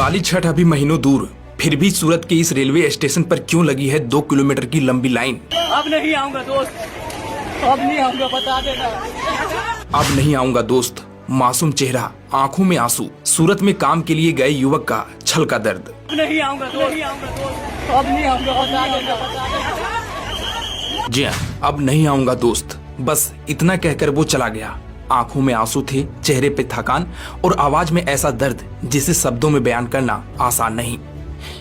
दिवाली छठ अभी महीनों दूर, फिर भी सूरत के इस रेलवे स्टेशन पर क्यों लगी है 2 किलोमीटर की लंबी लाइन। अब नहीं आऊंगा दोस्त, अब नहीं आऊंगा, बता देना। अब नहीं आऊंगा दोस्त, मासूम चेहरा, आंखों में आंसू। सूरत में काम के लिए गए युवक का छल का दर्द। अब नहीं आऊंगा दोस्त, अब नहीं आऊंगा, बता देना। जी हाँ, अब नहीं आऊंगा दोस्त, बस इतना कहकर वो चला गया। आंखों में आंसू थे, चेहरे पे थकान और आवाज में ऐसा दर्द जिसे शब्दों में बयान करना आसान नहीं।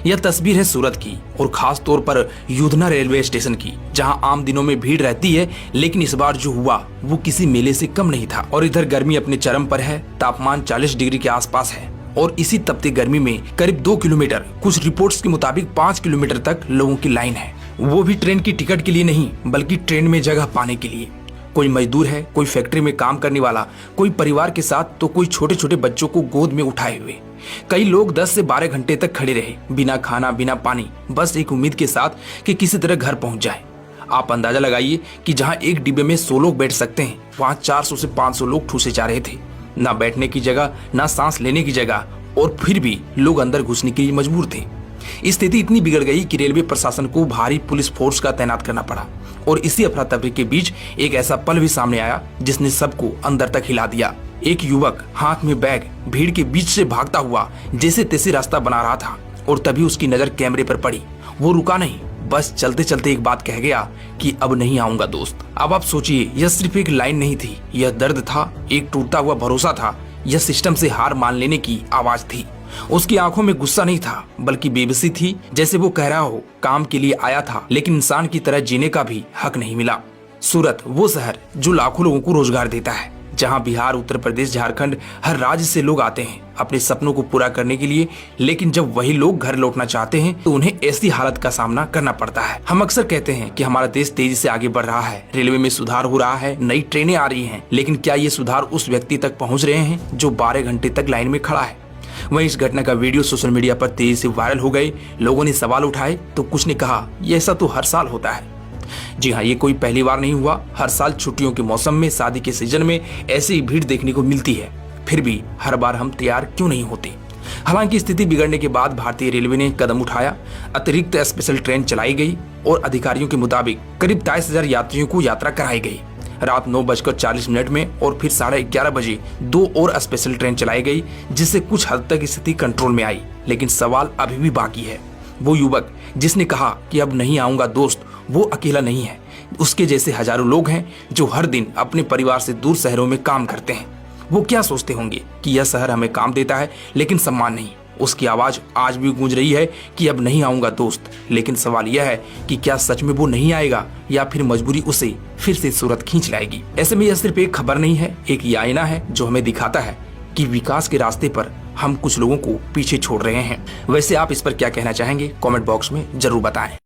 यह तस्वीर है सूरत की और खास तौर पर युधना रेलवे स्टेशन की, जहां आम दिनों में भीड़ रहती है, लेकिन इस बार जो हुआ वो किसी मेले से कम नहीं था। और इधर गर्मी अपने चरम पर है, तापमान 40 डिग्री के आसपास है और इसी तपती गर्मी में करीब 2 किलोमीटर, कुछ रिपोर्ट्स के मुताबिक 5 किलोमीटर तक लोगों की लाइन है। वो भी ट्रेन की टिकट के लिए नहीं, बल्कि ट्रेन में जगह पाने के लिए। कोई मजदूर है, कोई फैक्ट्री में काम करने वाला, कोई परिवार के साथ, तो कोई छोटे छोटे बच्चों को गोद में उठाए हुए। कई लोग 10 से 12 घंटे तक खड़े रहे, बिना खाना बिना पानी, बस एक उम्मीद के साथ कि किसी तरह घर पहुंच जाए। आप अंदाजा लगाइए कि जहां एक डिब्बे में 100 लोग बैठ सकते हैं, वहां 400 से 500 लोग ठूसे जा रहे थे। ना बैठने की जगह, ना सांस लेने की जगह, और फिर भी लोग अंदर घुसने के लिए मजबूर थे। स्थिति इतनी बिगड़ गई कि रेलवे प्रशासन को भारी पुलिस फोर्स का तैनात करना पड़ा। और इसी अफरा तफरी के बीच एक ऐसा पल भी सामने आया जिसने सबको अंदर तक हिला दिया। एक युवक हाथ में बैग भीड़ के बीच से भागता हुआ जैसे तैसे रास्ता बना रहा था, और तभी उसकी नजर कैमरे पर पड़ी। वो रुका नहीं, बस चलते चलते एक बात कह गया कि अब नहीं आऊंगा दोस्त। अब आप सोचिए, यह सिर्फ एक लाइन नहीं थी, यह दर्द था, एक टूटता हुआ भरोसा था, यह सिस्टम से हार मान लेने की आवाज थी। उसकी आंखों में गुस्सा नहीं था, बल्कि बेबसी थी, जैसे वो कह रहा हो काम के लिए आया था, लेकिन इंसान की तरह जीने का भी हक नहीं मिला। सूरत वो शहर जो लाखों लोगों को रोजगार देता है, जहां बिहार, उत्तर प्रदेश, झारखंड, हर राज्य से लोग आते हैं अपने सपनों को पूरा करने के लिए। लेकिन जब वही लोग घर लौटना चाहते हैं तो उन्हें ऐसी हालत का सामना करना पड़ता है। हम अक्सर कहते हैं कि हमारा देश तेजी से आगे बढ़ रहा है, रेलवे में सुधार हो रहा है, नई ट्रेनें आ रही हैं, लेकिन क्या ये सुधार उस व्यक्ति तक पहुँच रहे हैं जो 12 घंटे तक लाइन में खड़ा है? वहीं इस घटना का वीडियो सोशल मीडिया पर तेजी से वायरल हो गए। लोगों ने सवाल उठाए तो कुछ ने कहा ये ऐसा तो हर साल होता है। जी हाँ, ये कोई पहली बार नहीं हुआ। हर साल छुट्टियों के मौसम में, शादी के सीजन में ऐसी भीड़ देखने को मिलती है। फिर भी हर बार हम तैयार क्यों नहीं होते? हालांकि स्थिति बिगड़ने के बाद भारतीय रेलवे ने कदम उठाया, अतिरिक्त स्पेशल ट्रेन चलाई गई और अधिकारियों के मुताबिक करीब 23,000 यात्रियों को यात्रा कराई गई। रात 9:40 में और फिर 11:30 बजे 2 और स्पेशल ट्रेन चलाई गई, जिससे कुछ हद तक स्थिति कंट्रोल में आई। लेकिन सवाल अभी भी बाकी है। वो युवक जिसने कहा कि अब नहीं आऊंगा दोस्त, वो अकेला नहीं है। उसके जैसे हजारों लोग हैं जो हर दिन अपने परिवार से दूर शहरों में काम करते हैं। वो क्या सोचते होंगे कि यह शहर हमें काम देता है लेकिन सम्मान नहीं। उसकी आवाज आज भी गूंज रही है कि अब नहीं आऊंगा दोस्त। लेकिन सवाल यह है कि क्या सच में वो नहीं आएगा या फिर मजबूरी उसे फिर से सूरत खींच लाएगी? ऐसे में यह सिर्फ एक खबर नहीं है, एक ये आईना है जो हमें दिखाता है कि विकास के रास्ते पर हम कुछ लोगों को पीछे छोड़ रहे हैं। वैसे आप इस पर क्या कहना चाहेंगे? कमेंट बॉक्स में जरूर बताएं।